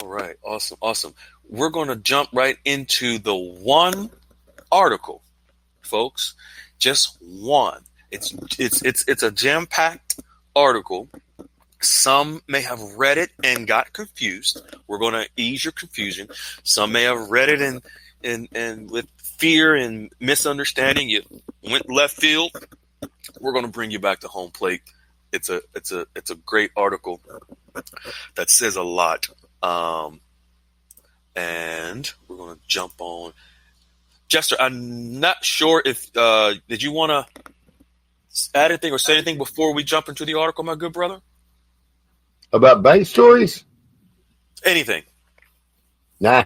All right. Awesome. Awesome. We're going to jump right into the one article, folks. Just one. It's a jam-packed article. Some may have read it and got confused. We're going to ease your confusion. Some may have read it and with fear and misunderstanding, you went left field. We're going to bring you back to home plate. It's a great article that says a lot. And we're going to jump on. Jester, I'm not sure if did you want to add anything or say anything before we jump into the article, my good brother? About bank stories? Anything? Nah.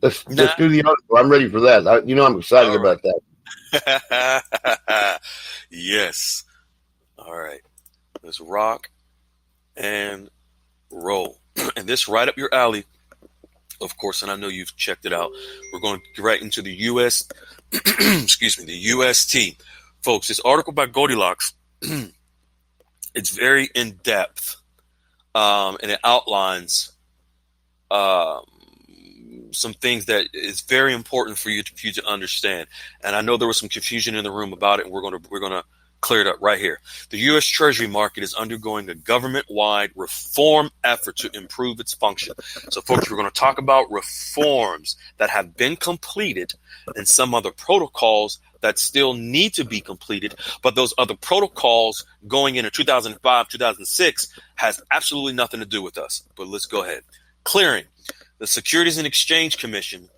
Let's do the article. I'm ready for that. I'm excited about that. Yes. All right. Let's rock and roll. And this right up your alley, of course, and I know you've checked it out. We're going to get right into the U.S. excuse me, the UST. Folks, this article by Goldilocks, it's very in-depth, and it outlines some things that is very important for you to understand. And I know there was some confusion in the room about it, and we're going to clear it up right here. The U.S. Treasury market is undergoing a government-wide reform effort to improve its function. So, folks, we're going to talk about reforms that have been completed and some other protocols that still need to be completed. But those other protocols going into 2005, 2006 has absolutely nothing to do with us. But let's go ahead. Clearing. The Securities and Exchange Commission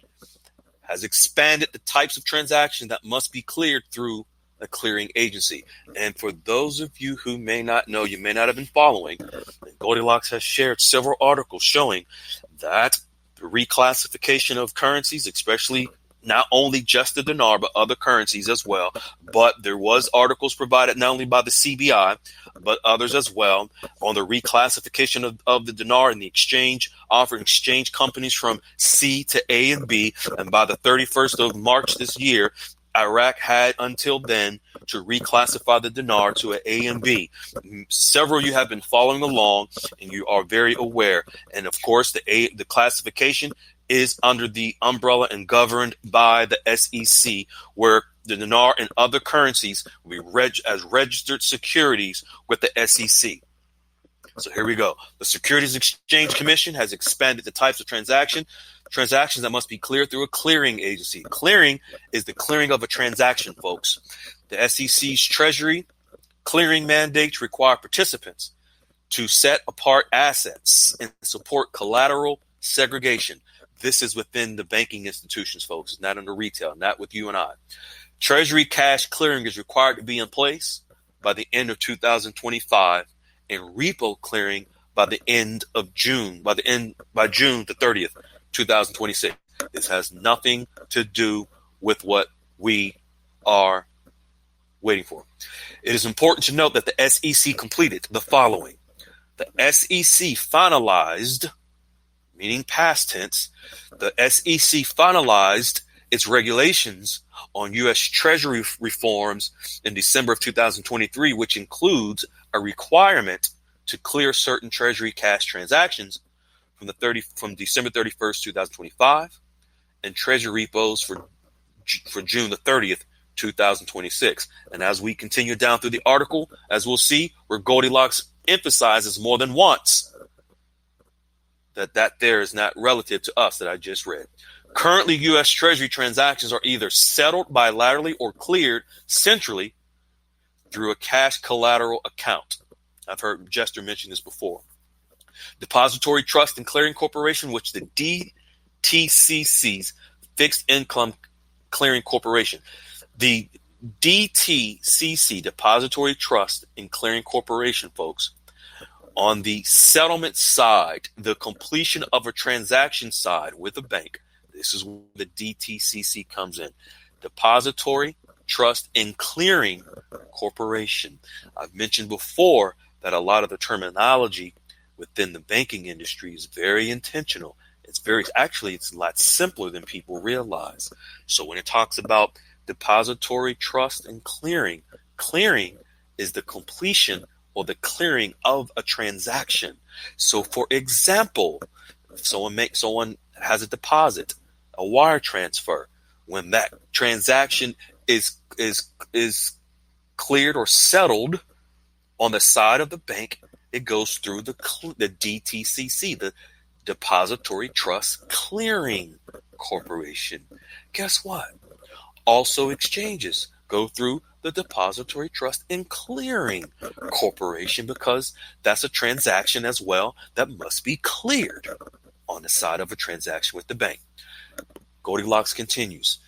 has expanded the types of transactions that must be cleared through a clearing agency. And for those of you who may not know, you may not have been following, Goldilocks has shared several articles showing that the reclassification of currencies, especially not only just the dinar, but other currencies as well. But there was articles provided not only by the CBI, but others as well on the reclassification of the dinar and the exchange, offering exchange companies from C to A and B. And by the 31st of March this year, Iraq had until then to reclassify the dinar to an A and B. Several of you have been following along, and you are very aware. And of course, the classification is under the umbrella and governed by the SEC, where the dinar and other currencies will be as registered securities with the SEC. So here we go. The Securities Exchange Commission has expanded the types of transactions that must be cleared through a clearing agency. Clearing is the clearing of a transaction, folks. The SEC's Treasury clearing mandates require participants to set apart assets and support collateral segregation. This is within the banking institutions, folks. It's not in the retail, not with you and I. Treasury cash clearing is required to be in place by the end of 2025, and repo clearing by the end of June, by June the 30th, 2026. This has nothing to do with what we are waiting for. It is important to note that the SEC completed the following. The SEC finalized, meaning past tense, the SEC finalized its regulations on U.S. Treasury reforms in December of 2023, which includes a requirement to clear certain Treasury cash transactions from December 31st, 2025, and Treasury repos for June the 30th, 2026. And as we continue down through the article, as we'll see, where Goldilocks emphasizes more than once that there is not relative to us that I just read. Currently, U.S. Treasury transactions are either settled bilaterally or cleared centrally through a cash collateral account. I've heard Jester mention this before. Depository Trust and Clearing Corporation, which the DTCC's Fixed Income Clearing Corporation. The DTCC, Depository Trust and Clearing Corporation, folks, on the settlement side, the completion of a transaction side with a bank, this is where the DTCC comes in. Depository, Trust, and Clearing Corporation. I've mentioned before that a lot of the terminology within the banking industry is very intentional. It's a lot simpler than people realize. So when it talks about depository, trust, and clearing, clearing is the completion or the clearing of a transaction. So for example, Someone has a deposit, a wire transfer. When that transaction is cleared or settled on the side of the bank, it goes through the DTCC, the Depository Trust Clearing Corporation. Guess what? Also, exchanges go through the Depository Trust and Clearing Corporation, because that's a transaction as well that must be cleared on the side of a transaction with the bank. Goldilocks continues.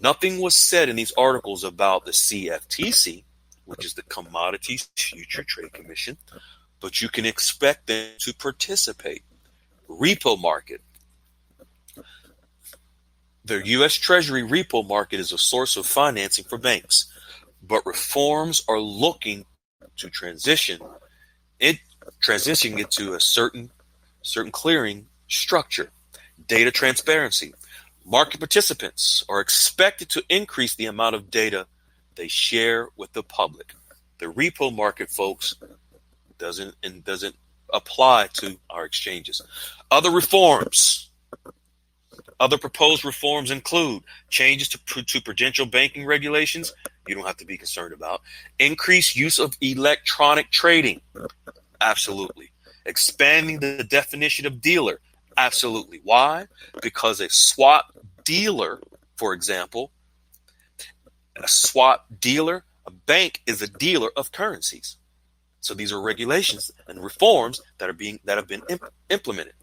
Nothing was said in these articles about the CFTC, which is the Commodities Future Trade Commission, but you can expect them to participate. Repo market. The U.S. Treasury repo market is a source of financing for banks, but reforms are looking to transition it to a certain clearing structure. Data transparency. Market participants are expected to increase the amount of data they share with the public. The repo market, folks, doesn't apply to our exchanges. Other reforms. Other proposed reforms include changes to prudential banking regulations. You don't have to be concerned about. Increased use of electronic trading. Absolutely. Expanding the definition of dealer. Absolutely. Why? Because a swap dealer, for example, a bank is a dealer of currencies. So these are regulations and reforms that have been implemented.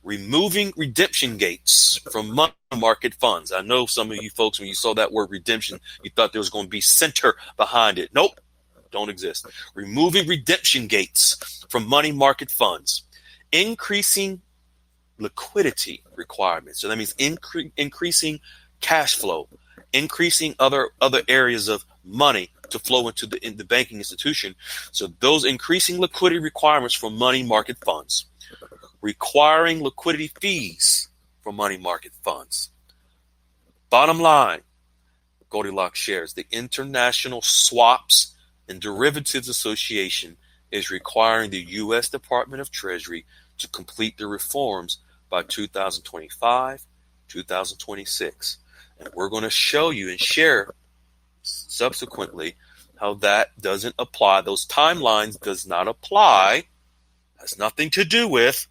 Removing redemption gates from money market funds. I know some of you folks, when you saw that word redemption, you thought there was going to be center behind it. Nope, don't exist. Removing redemption gates from money market funds. Increasing liquidity requirements. So that means increasing cash flow, increasing other areas of money to flow into the banking institution. So those increasing liquidity requirements for money market funds. Requiring liquidity fees for money market funds. Bottom line, Goldilocks shares, the International Swaps and Derivatives Association is requiring the U.S. Department of Treasury to complete the reforms by 2025, 2026. And we're going to show you and share subsequently how that doesn't apply. Those timelines does not apply. Has nothing to do with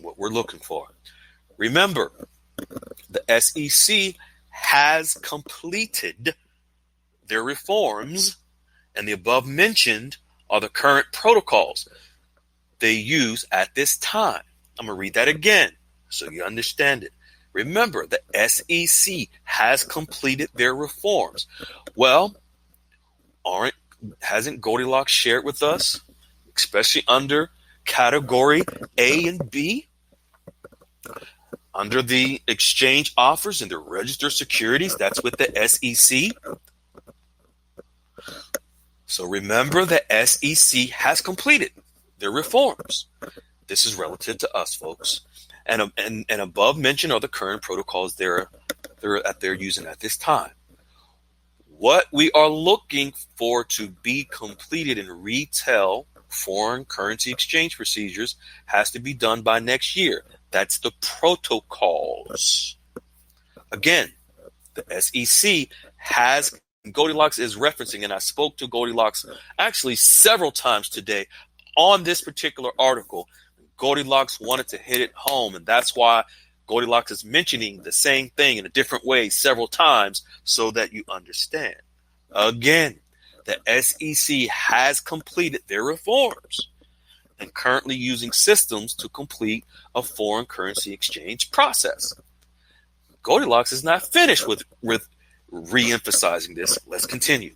what we're looking for. Remember, the SEC has completed their reforms, and the above mentioned are the current protocols they use at this time. I'm going to read that again so you understand it. Remember, the SEC has completed their reforms. Well, hasn't Goldilocks shared with us, especially under category A and B, under the exchange offers and the registered securities? That's with the SEC. So remember, the SEC has completed their reforms. This is relative to us, folks. And above mentioned are the current protocols they're using at this time. What we are looking for to be completed in retail foreign currency exchange procedures has to be done by next year. That's the protocols. Again, the SEC has, Goldilocks is referencing, and I spoke to Goldilocks actually several times today on this particular article. Goldilocks wanted to hit it home, and that's why Goldilocks is mentioning the same thing in a different way several times so that you understand. Again, the SEC has completed their reforms and currently using systems to complete a foreign currency exchange process. Goldilocks is not finished with re-emphasizing this. Let's continue.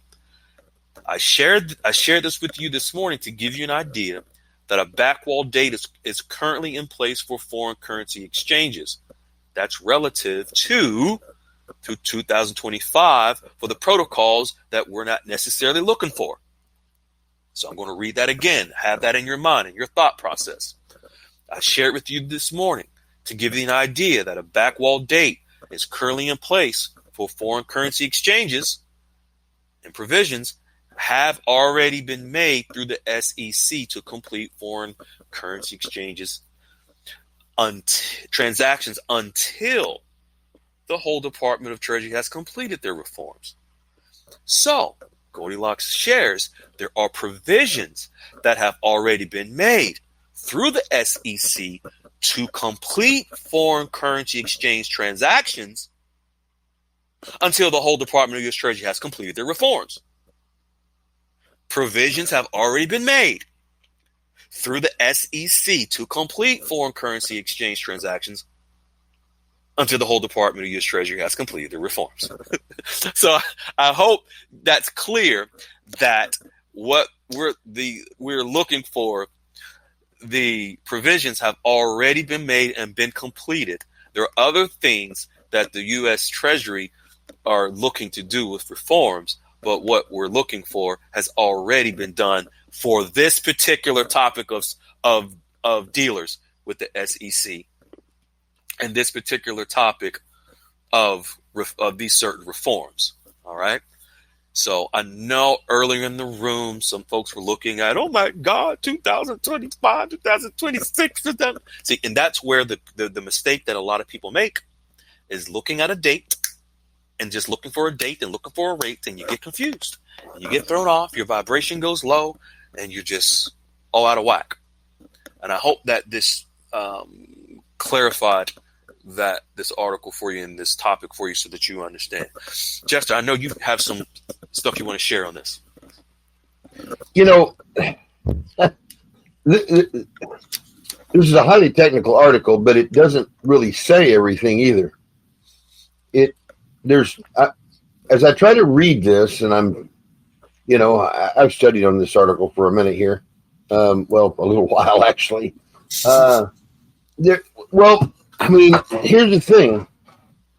I shared this with you this morning to give you an idea that a backwall date is currently in place for foreign currency exchanges. That's relative to 2025 for the protocols that we're not necessarily looking for. So I'm going to read that again. Have that in your mind and your thought process. I shared with you this morning to give you an idea that a backwall date is currently in place for foreign currency exchanges, and provisions have already been made through the SEC to complete foreign currency exchanges transactions until the whole Department of Treasury has completed their reforms. So, Goldilocks shares there are provisions that have already been made through the SEC to complete foreign currency exchange transactions until the whole Department of U.S. Treasury has completed their reforms. Provisions have already been made through the SEC to complete foreign currency exchange transactions until the whole Department of U.S. Treasury has completed their reforms. So I hope that's clear that what we're looking for, the provisions have already been made and been completed. There are other things that the U.S. Treasury are looking to do with reforms, but what we're looking for has already been done for this particular topic of dealers with the SEC and this particular topic of these certain reforms. All right. So I know earlier in the room, some folks were looking at, oh my God, 2025, 2026. See, and that's where the mistake that a lot of people make is looking at a date and just looking for a date and looking for a rate, and you get confused. You get thrown off, your vibration goes low, and you're just all out of whack. And I hope that this clarified this article for you and this topic for you so that you understand. Jester, I know you have some stuff you want to share on this. You know, this is a highly technical article, but it doesn't really say everything either. As I try to read this, and I've studied on this article for a minute here. A little while actually. Here's the thing.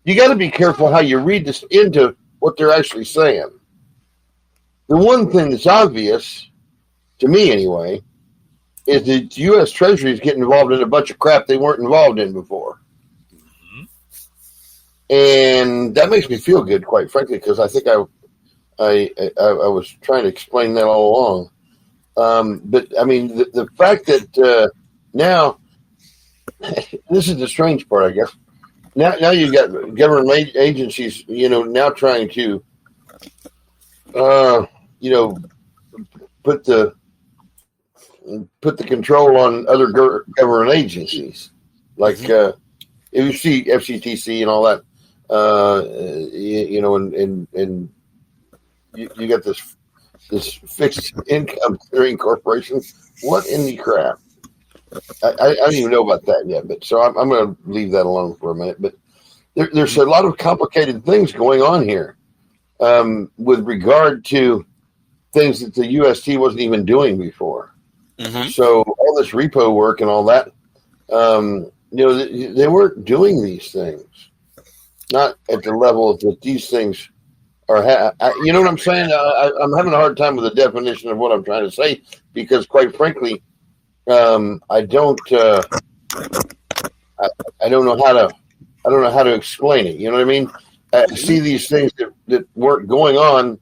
You got to be careful how you read this into what they're actually saying. The one thing that's obvious, to me anyway, is that the U.S. Treasury is getting involved in a bunch of crap they weren't involved in before. And that makes me feel good, quite frankly, because I think I was trying to explain that all along. But I mean, the fact that now, this is the strange part, I guess. Now you've got government agencies, now trying to, put the control on other government agencies, like if you see FCTC and all that. And you got this fixed income clearing corporation. What in the crap? I don't even know about that yet. But so I'm going to leave that alone for a minute. But there's a lot of complicated things going on here with regard to things that the UST wasn't even doing before. Mm-hmm. So all this repo work and all that, they weren't doing these things. Not at the level that these things are. You know what I'm saying? I'm having a hard time with the definition of what I'm trying to say because, quite frankly, I don't know how to explain it. You know what I mean? I see these things that weren't going on,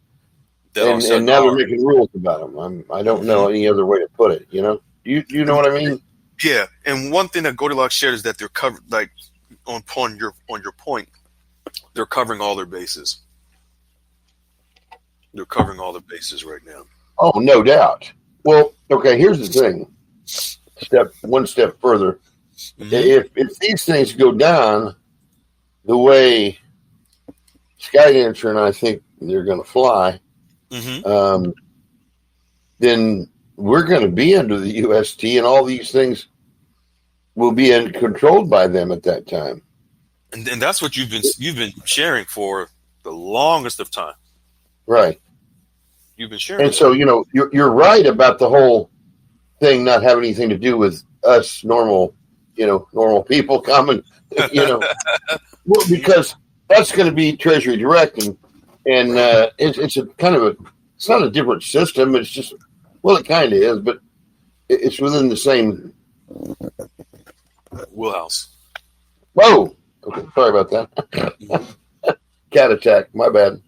and now they're making rules about them. I don't know any other way to put it. You know? You know what I mean? Yeah. And one thing that Goldilocks shared is that they're covered, like on your point. They're covering all their bases. They're covering all their bases right now. Oh, no doubt. Well, okay, here's the thing. One step further. Mm-hmm. If these things go down the way Skydancer and I think they're going to fly, mm-hmm. Then we're going to be under the UST, and all these things will be controlled by them at that time. And that's what you've been sharing for the longest of time. Right. You've been sharing. And so, you're right about the whole thing not having anything to do with us normal people common, well, because that's going to be Treasury Direct, and it's a kind of it's not a different system. It's just, well, it kind of is, but it's within the same wheelhouse. Whoa. Okay, sorry about that. Cat attack. My bad.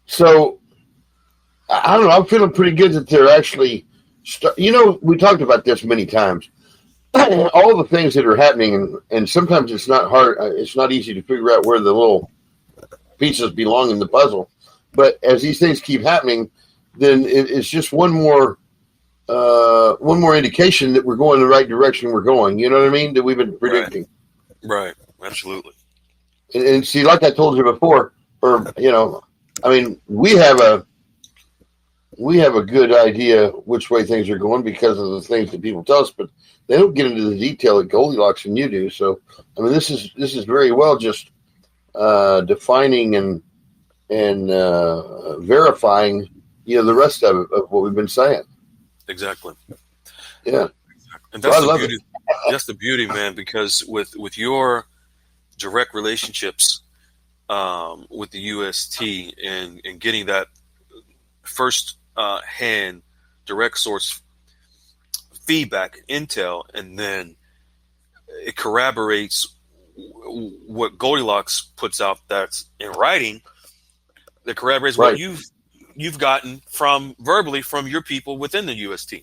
So, I don't know. I'm feeling pretty good that they're actually we talked about this many times. All the things that are happening, and sometimes it's not hard. It's not easy to figure out where the little pieces belong in the puzzle. But as these things keep happening, then it's just one more indication that we're going the right direction. We're going. You know what I mean? That we've been predicting. Right. Absolutely. And see, like I told you before, we have a good idea which way things are going because of the things that people tell us, but they don't get into the detail that Goldilocks and you do. So, I mean, this is very well just defining and verifying, the rest of what we've been saying. Exactly. Yeah. And that's the beauty. That's the beauty, man, because with your direct relationships with the UST and getting that first hand direct source feedback, intel, and then it corroborates what Goldilocks puts out that's in writing, that corroborates what you've gotten from verbally from your people within the UST.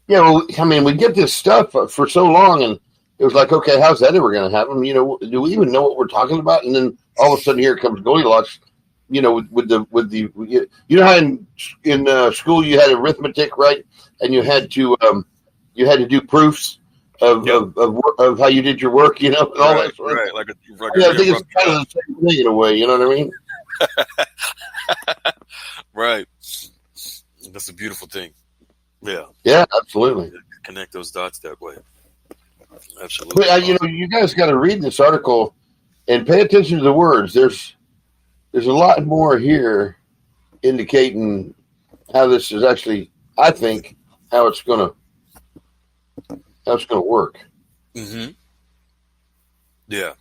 Yeah, well, I mean, we get this stuff for so long, and it was like, okay, how's that ever going to happen? Do we even know what we're talking about? And then all of a sudden, here comes Goldilocks. With the how in school you had arithmetic, right? And you had to do proofs of how you did your work, and all that sort of thing. Right, I think it's kind of the same thing in a way. You know what I mean? Right. That's a beautiful thing. Yeah. Yeah, absolutely. Connect those dots that way. Absolutely. But you guys got to read this article and pay attention to the words. There's a lot more here indicating how this is actually, I think, how it's gonna work. Mm-hmm. Yeah.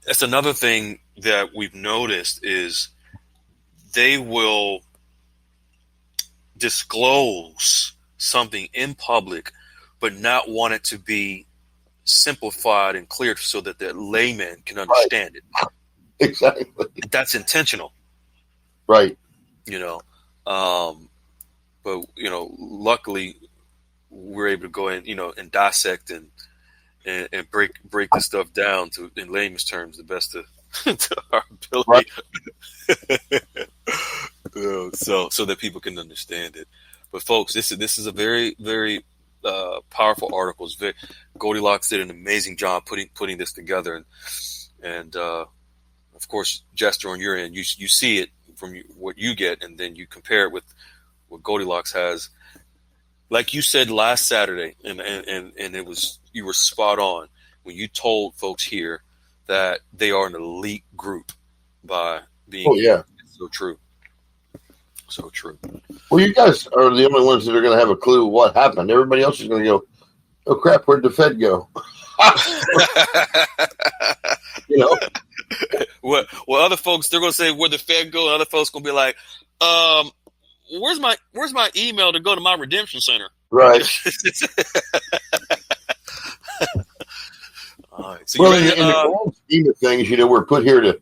It's another thing that we've noticed is they will disclose something in public, but not want it to be simplified and cleared so that the layman can understand it. Exactly. That's intentional. Right. But luckily we're able to go in, and dissect and break this stuff down in layman's terms the best to our ability. Right. so that people can understand it. But folks, this is a very, very powerful article. Goldilocks did an amazing job putting this together, and of course, Jester, on your end, you see it from what you get, and then you compare it with what Goldilocks has. Like you said last Saturday, and you were spot on when you told folks here that they are an elite group by being. Oh yeah, so true. So true. Well, you guys are the only ones that are going to have a clue what happened. Everybody else is going to go, "Oh crap, where'd the Fed go?" Well, other folks, they're going to say where'd the Fed go. Other folks going to be like, where's my email to go to my redemption center? Right. All right. So well, in the grand scheme of things, we're put here to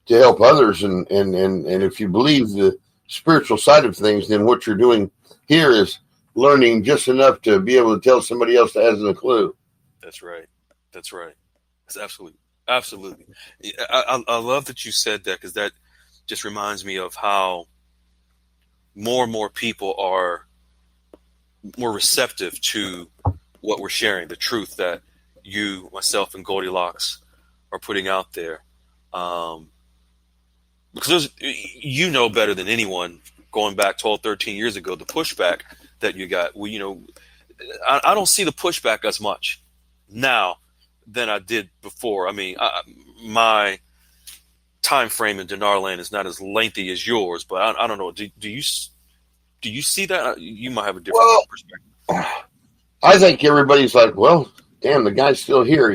help others, and if you believe the spiritual side of things, then what you're doing here is learning just enough to be able to tell somebody else that hasn't a clue. That's right. It's absolutely. I love that you said that, because that just reminds me of how more and more people are more receptive to what we're sharing, the truth that you, myself, and Goldilocks are putting out there. Because better than anyone, going back 12, 13 years ago, the pushback that you got. I don't see the pushback as much now than I did before. I mean, my time frame in dinar land is not as lengthy as yours, but I don't know. Do you see that? You might have a different perspective. I think everybody's like, well, damn, the guy's still here,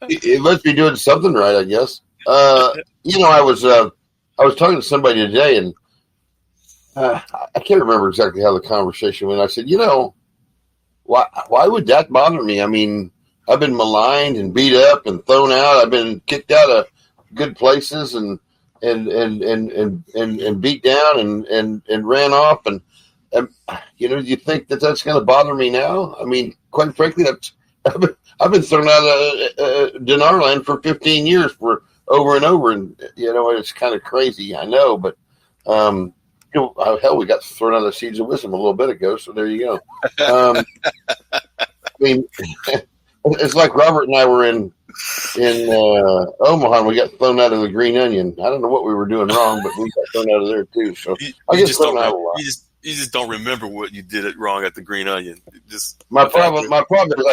It must be doing something right, I guess. I was talking to somebody today, and I can't remember exactly how the conversation went. I said, why would that bother me? I mean, I've been maligned and beat up and thrown out. I've been kicked out of good places and beat down and ran off. And you know, do you think that that's going to bother me now? I mean, quite frankly, I've been thrown out of dinar land for 15 years for over and over. And, you know, it's kind of crazy. I know, but, you know, hell, we got thrown out of Seeds of Wisdom a little bit ago. So there you go. I mean, it's like Robert and I were in Omaha, and we got thrown out of the Green Onion. I don't know what we were doing wrong, but we got thrown out of there too. So I get thrown out a lot. You just don't remember what you did it wrong at the Green Onion. My problem is I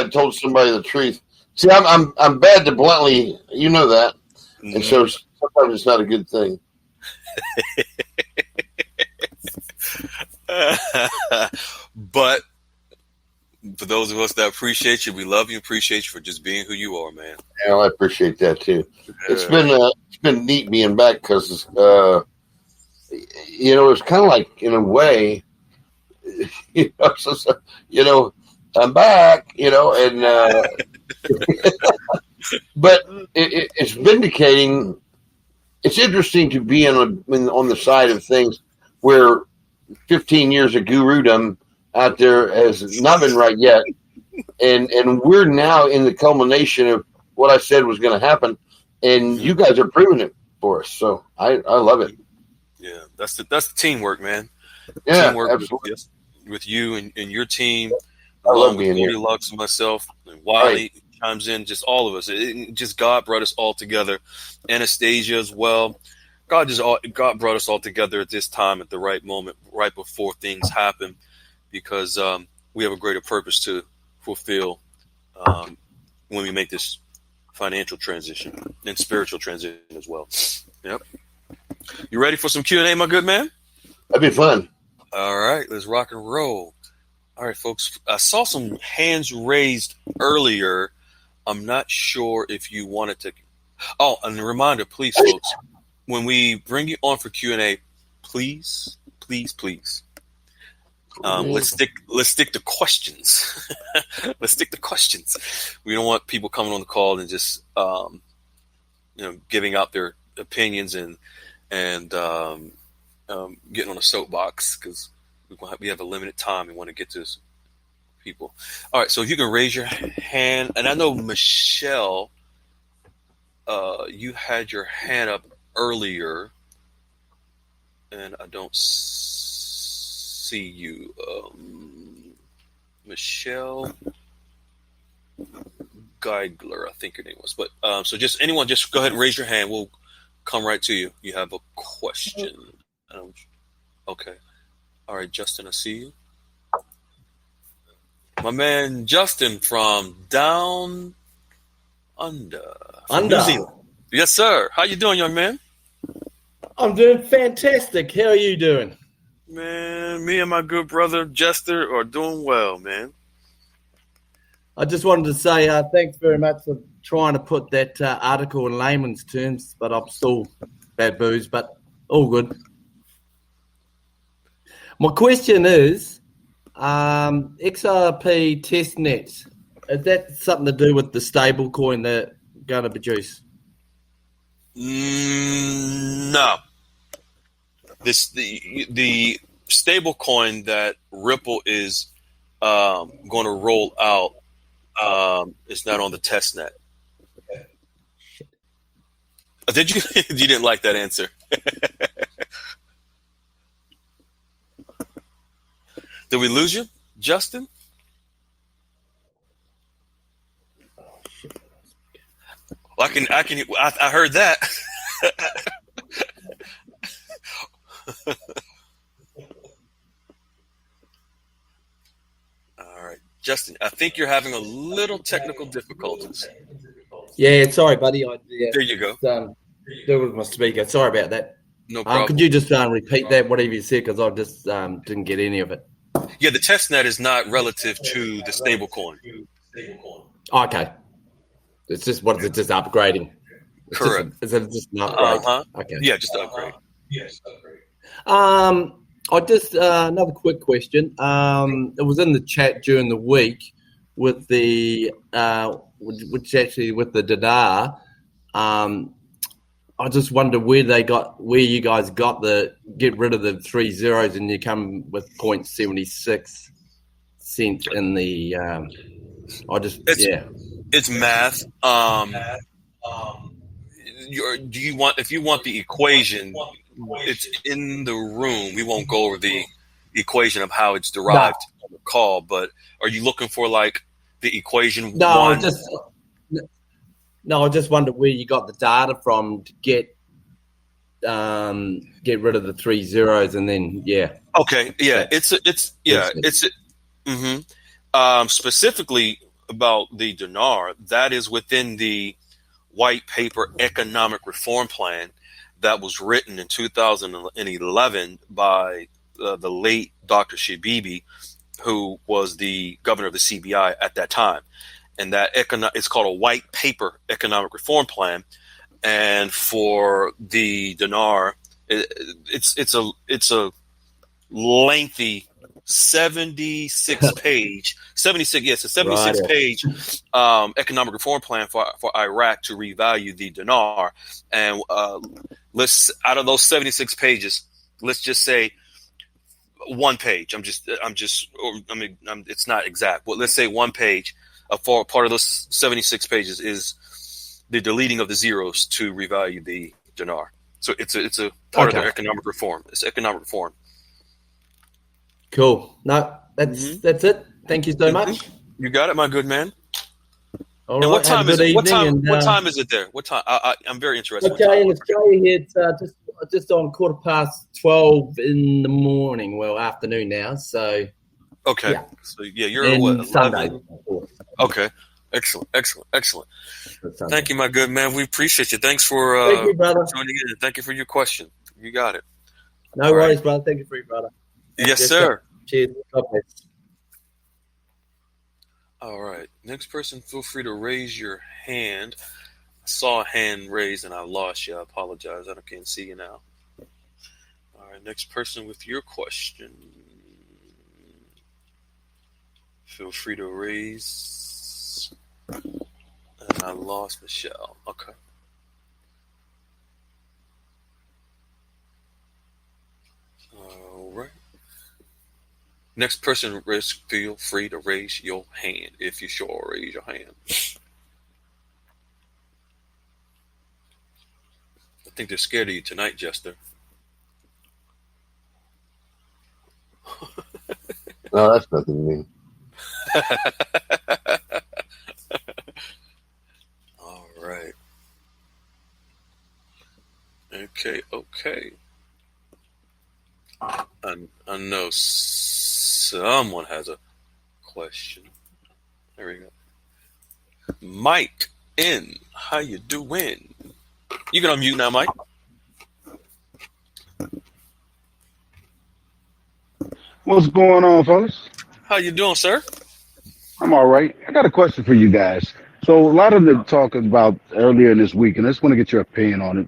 told somebody the truth. See, I'm bad to bluntly, you know that, and so sometimes it's not a good thing. But for those of us that appreciate you, we love you, appreciate you for just being who you are, man. Yeah, I appreciate that too. Yeah. It's been neat being back because you know, it's kind of like, in a way, you know, I'm back, you know, and but it's vindicating. It's interesting to be on the side of things where 15 years of gurudom out there has not been right yet, and we're now in the culmination of what I said was going to happen, and you guys are proving it for us. So I love it. Yeah, that's the teamwork, man. Yeah, teamwork absolutely. with you and your team. I love being here. Lux and myself, and Wiley chimes in, just all of us. Just God brought us all together. Anastasia as well. God brought us all together at this time, at the right moment, right before things happen, because we have a greater purpose to fulfill when we make this financial transition and spiritual transition as well. Yep. You ready for some Q&A, my good man? That'd be fun. All right, let's rock and roll. All right, folks. I saw some hands raised earlier. I'm not sure if you wanted to. Oh, and a reminder, please, folks, when we bring you on for Q&A, please. Let's stick to questions. Let's stick to questions. We don't want people coming on the call and just giving out their opinions and getting on a soapbox, because we have a limited time. We want to get to people. All right, so if you can raise your hand, and I know Michelle, you had your hand up earlier, and I don't see you, Michelle Geigler, I think your name was. But so just anyone, just go ahead and raise your hand. We'll come right to you. You have a question. Okay. All right, Justin, I see you. My man Justin from down under. New Zealand. Yes, sir. How you doing, young man? I'm doing fantastic. How are you doing? Man, me and my good brother Jester are doing well, man. I just wanted to say thanks very much for trying to put that article in layman's terms, but I'm still bad booze, but all good. My question is, XRP testnet, is that something to do with the stable coin they're going to produce? No. The stable coin that Ripple is going to roll out is not on the testnet. Did you? You didn't like that answer? Did we lose you, Justin? Well, I heard that. All right, Justin, I think you're having a little technical difficulties. Yeah, sorry, buddy. There you go. There was my speaker. Sorry about that. No problem. Could you just repeat that, whatever you said, because I just didn't get any of it. Yeah, the testnet is not relative to the stable coin. Okay. It's just, what is it, just upgrading? Correct. Is it just an upgrade? Okay. Yeah, just an upgrade. Yes, upgrade. I just another quick question. It was in the chat during the week with the which actually with the dinar, I just wonder where you guys got get rid of the 3 zeros and you come with 0.76 cent in the. It's math. If you want the equation, it's in the room. We won't go over the equation of how it's derived on the call, but are you looking for like the equation? No, I just wonder where you got the data from to get rid of the 3 zeros and then Okay, yeah, specifically about the dinar, that is within the white paper economic reform plan that was written in 2011 by the late Dr. Shabibi, who was the governor of the CBI at that time. And that it's called a white paper economic reform plan. And for the dinar, it's a lengthy 76 page page economic reform plan for Iraq to revalue the dinar. And out of those 76 pages, let's just say one page. It's not exact, but let's say one page. For part of those 76 pages is the deleting of the zeros to revalue the dinar. So it's a part of their economic reform. It's economic reform. Cool. No, that's it. Thank you so much. You got it, my good man. All and right. what time is it? What time is is it there? What time? I'm very interested. Okay, in Australia here, it's just on 12:15 in the morning. Well, afternoon now. So. Okay. Yeah. So you're what? Sunday. Okay. Excellent. Thank you, my good man. We appreciate you. Thanks for Thank you, brother. joining in. Thank you for your question. You got it. No worries, brother. Thank you for your brother. Yes, sir. Cheers. Okay. All right. Next person, feel free to raise your hand. I saw a hand raised and I lost you. I apologize. I can't see you now. All right. Next person with your question. Feel free to raise. And I lost Michelle. Okay. All right. Next person, feel free to raise your hand. If you sure, raise your hand. I think they're scared of you tonight, Jester. No, that's nothing to me. All right. Okay. I know someone has a question. There we go. Mike N, how you doing? You can unmute now, Mike. What's going on, fellas? How you doing, sir? I'm all right. I got a question for you guys. So a lot of the talk about earlier this week, and I just want to get your opinion on it,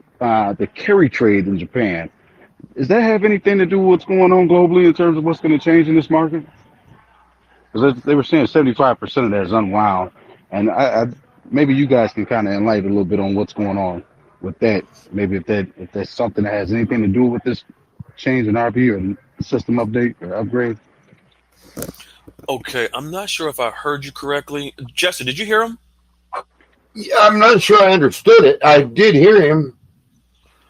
the carry trade in Japan. Does that have anything to do with what's going on globally in terms of what's going to change in this market? Because they were saying 75% of that is unwound. And I maybe you guys can kind of enlighten a little bit on what's going on with that. Maybe if that's something that has anything to do with this change in RP or system update or upgrade. Okay, I'm not sure if I heard you correctly. Jester, did you hear him? Yeah, I'm not sure I understood it. I did hear him.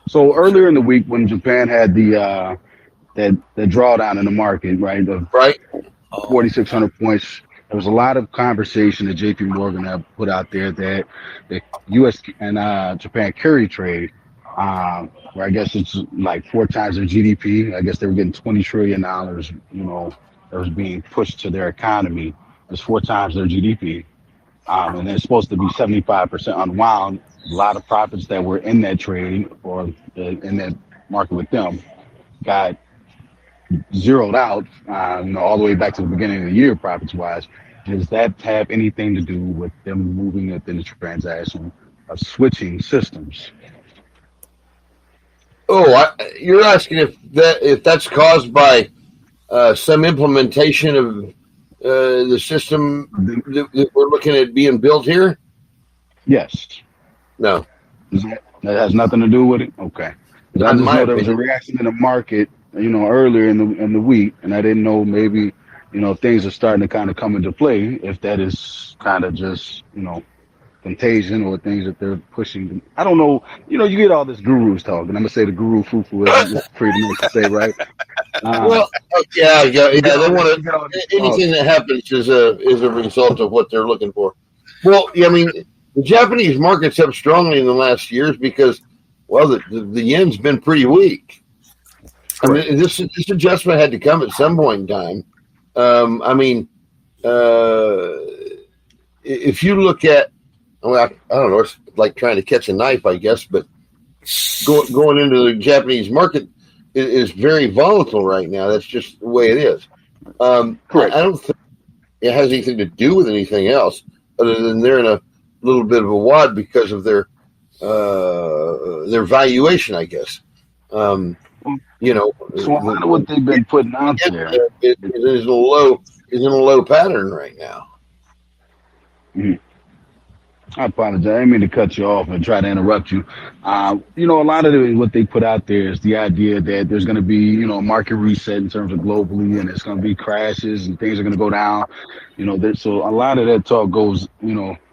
So earlier in the week when Japan had the drawdown in the market, right? Right. 4,600 points. There was a lot of conversation that JP Morgan had put out there that the U.S. and Japan carry trade, where I guess it's like 4 times their GDP. I guess they were getting $20 trillion, that was being pushed to their economy. It was 4 times their GDP. And it's supposed to be 75% unwound. A lot of profits that were in that trade or in that market with them got zeroed out, all the way back to the beginning of the year, profits-wise. Does that have anything to do with them moving within the transaction of switching systems? Oh, you're asking if that's caused by some implementation of the system that we're looking at being built here? Yes. No. That has nothing to do with it? Okay. Because I In just my know there was a opinion. reaction in the market, earlier in the week, and I didn't know maybe, things are starting to kind of come into play if that is kind of just, contagion or things that they're pushing. I don't know. You get all this gurus talking. I'm gonna say the guru fufu as Freedom used to say, right? Well, yeah. You get They all want you get all to. these Anything talks. that happens is a result of what they're looking for. Well, yeah, I mean, the Japanese market's up strongly in the last years because, well, the yen's been pretty weak. Correct. I mean, this adjustment had to come at some point in time. I mean, if you look at, well, I don't know, it's like trying to catch a knife, I guess, but going into the Japanese market is very volatile right now. That's just the way it is. Correct. I don't think it has anything to do with anything else other than they're in a little bit of a wad because of their valuation, I guess. So a lot of what they've been putting out there is in a low pattern right now. Mhm. I apologize. I didn't mean to cut you off and try to interrupt you. A lot of what they put out there is the idea that there's going to be, a market reset in terms of globally, and it's going to be crashes and things are going to go down. So a lot of that talk goes,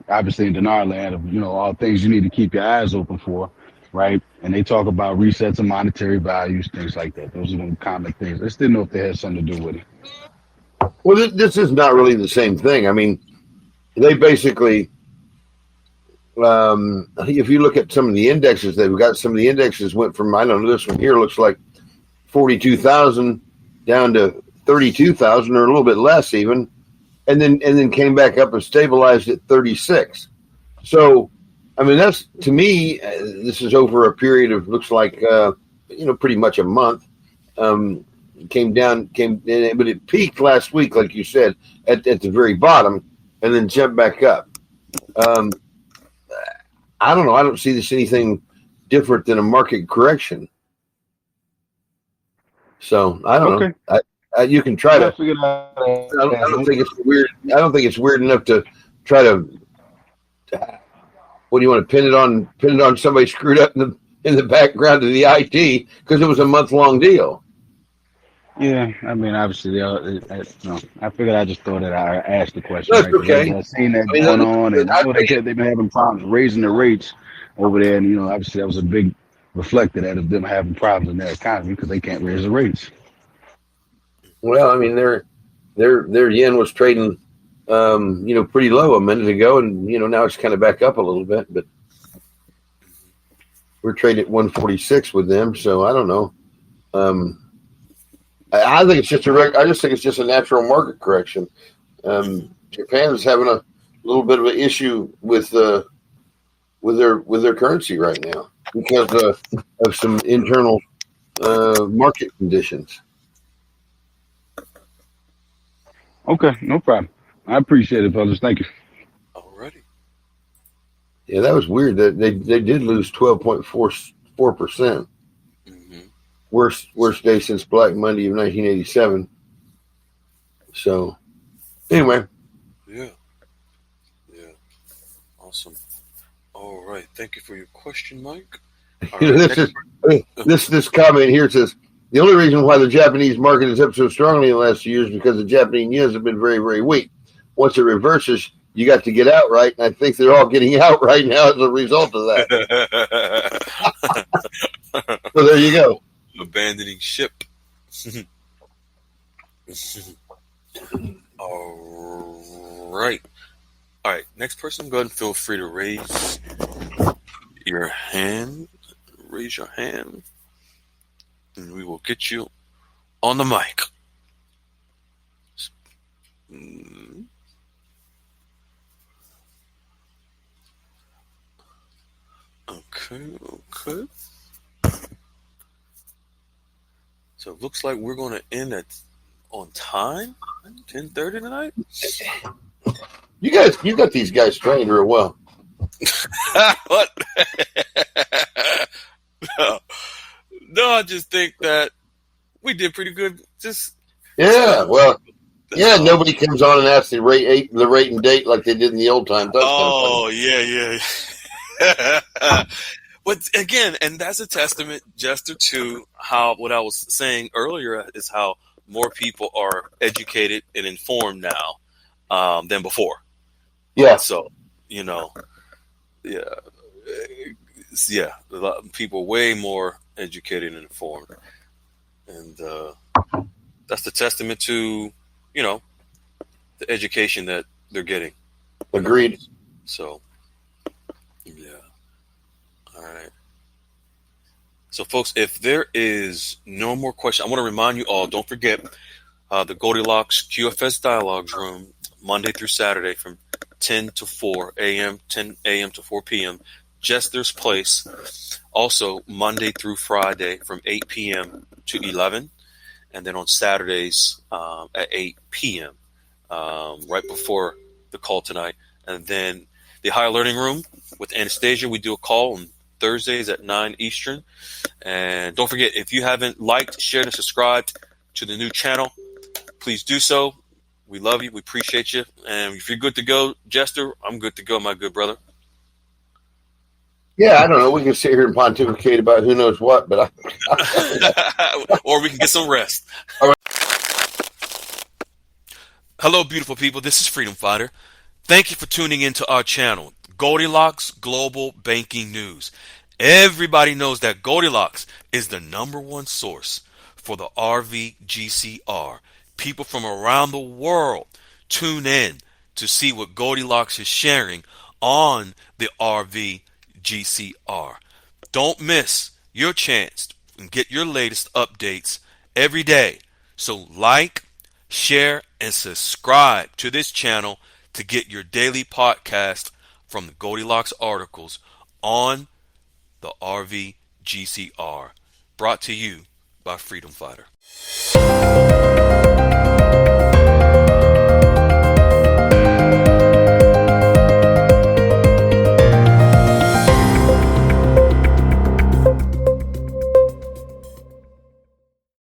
obviously in dinar land of, all things you need to keep your eyes open for, right? And they talk about resets of monetary values, things like that. Those are the common things. I just didn't know if they had something to do with it. Well, this is not really the same thing. I mean, they basically. If you look at some of the indexes they've got, some of the indexes went from, I don't know, this one here looks like 42,000 down to 32,000 or a little bit less even, and then came back up and stabilized at 36. So, I mean, that's, to me, this is over a period of, looks like, pretty much a month. Came down, but it peaked last week, like you said, at the very bottom, and then jumped back up. I don't know. I don't see this anything different than a market correction. So I don't know. You can try to. I don't think it's weird. I don't think it's weird enough to try to. What do you want to pin it on somebody screwed up in the background of the IT because it was a month-long deal. Yeah, I mean, obviously, I figured I just thought that I asked the question. That's right? okay. I've seen that going on, and I know they've been having problems raising the rates over there, and obviously that was a big reflector that of them having problems in their economy because they can't raise the rates. Well, I mean, their yen was trading, pretty low a minute ago, and now it's kind of back up a little bit, but we're trading at 146 with them, so I don't know. I think it's just I just think it's just a natural market correction. Japan's having a little bit of an issue with their currency right now because of some internal market conditions. Okay, no problem. I appreciate it, brothers. Thank you. Alrighty. Yeah, that was weird. That they did lose 12.44%. Worst day since Black Monday of 1987. So, anyway. Yeah. Awesome. All right. Thank you for your question, Mike. This comment here says the only reason why the Japanese market is up so strongly in the last few years is because the Japanese yens have been very, very weak. Once it reverses, you got to get out right, and I think they're all getting out right now as a result of that. So there you go. Abandoning ship. All right. Next person, go ahead and feel free to raise your hand. Raise your hand, and we will get you on the mic. Okay. So it looks like we're going to end on time, 10:30 tonight. You got these guys trained real well. What? No, I just think that we did pretty good. Well, Yeah, nobody comes on and asks the rate and date like they did in the old times. That's Oh, yeah. But again, and that's a testament, Jester, to how what I was saying earlier is how more people are educated and informed now than before. Yeah. So, a lot of people way more educated and informed, and that's the testament to the education that they're getting. Agreed. So, yeah. All right. So, folks, if there is no more questions, I want to remind you all, don't forget the Goldilocks QFS Dialogues Room, Monday through Saturday from 10 to 4 a.m., 10 a.m. to 4 p.m., Jester's Place. Also, Monday through Friday from 8 p.m. to 11, and then on Saturdays at 8 p.m., right before the call tonight. And then the Higher Learning Room with Anastasia, we do a call on Thursdays at 9 Eastern. And don't forget, if you haven't liked, shared, and subscribed to the new channel, please do so. We love you. We appreciate you. And if you're good to go, Jester, I'm good to go, my good brother. Yeah, I don't know. We can sit here and pontificate about who knows what, but or we can get some rest. All right. Hello, beautiful people. This is Freedom Fighter. Thank you for tuning into our channel, Goldilocks Global Banking News. Everybody knows that Goldilocks is the #1 source for the RVGCR. People from around the world tune in to see what Goldilocks is sharing on the RVGCR. Don't miss your chance and get your latest updates every day. So like, share, and subscribe to this channel to get your daily podcast from the Goldilocks articles on the RVGCR. Brought to you by Freedom Fighter.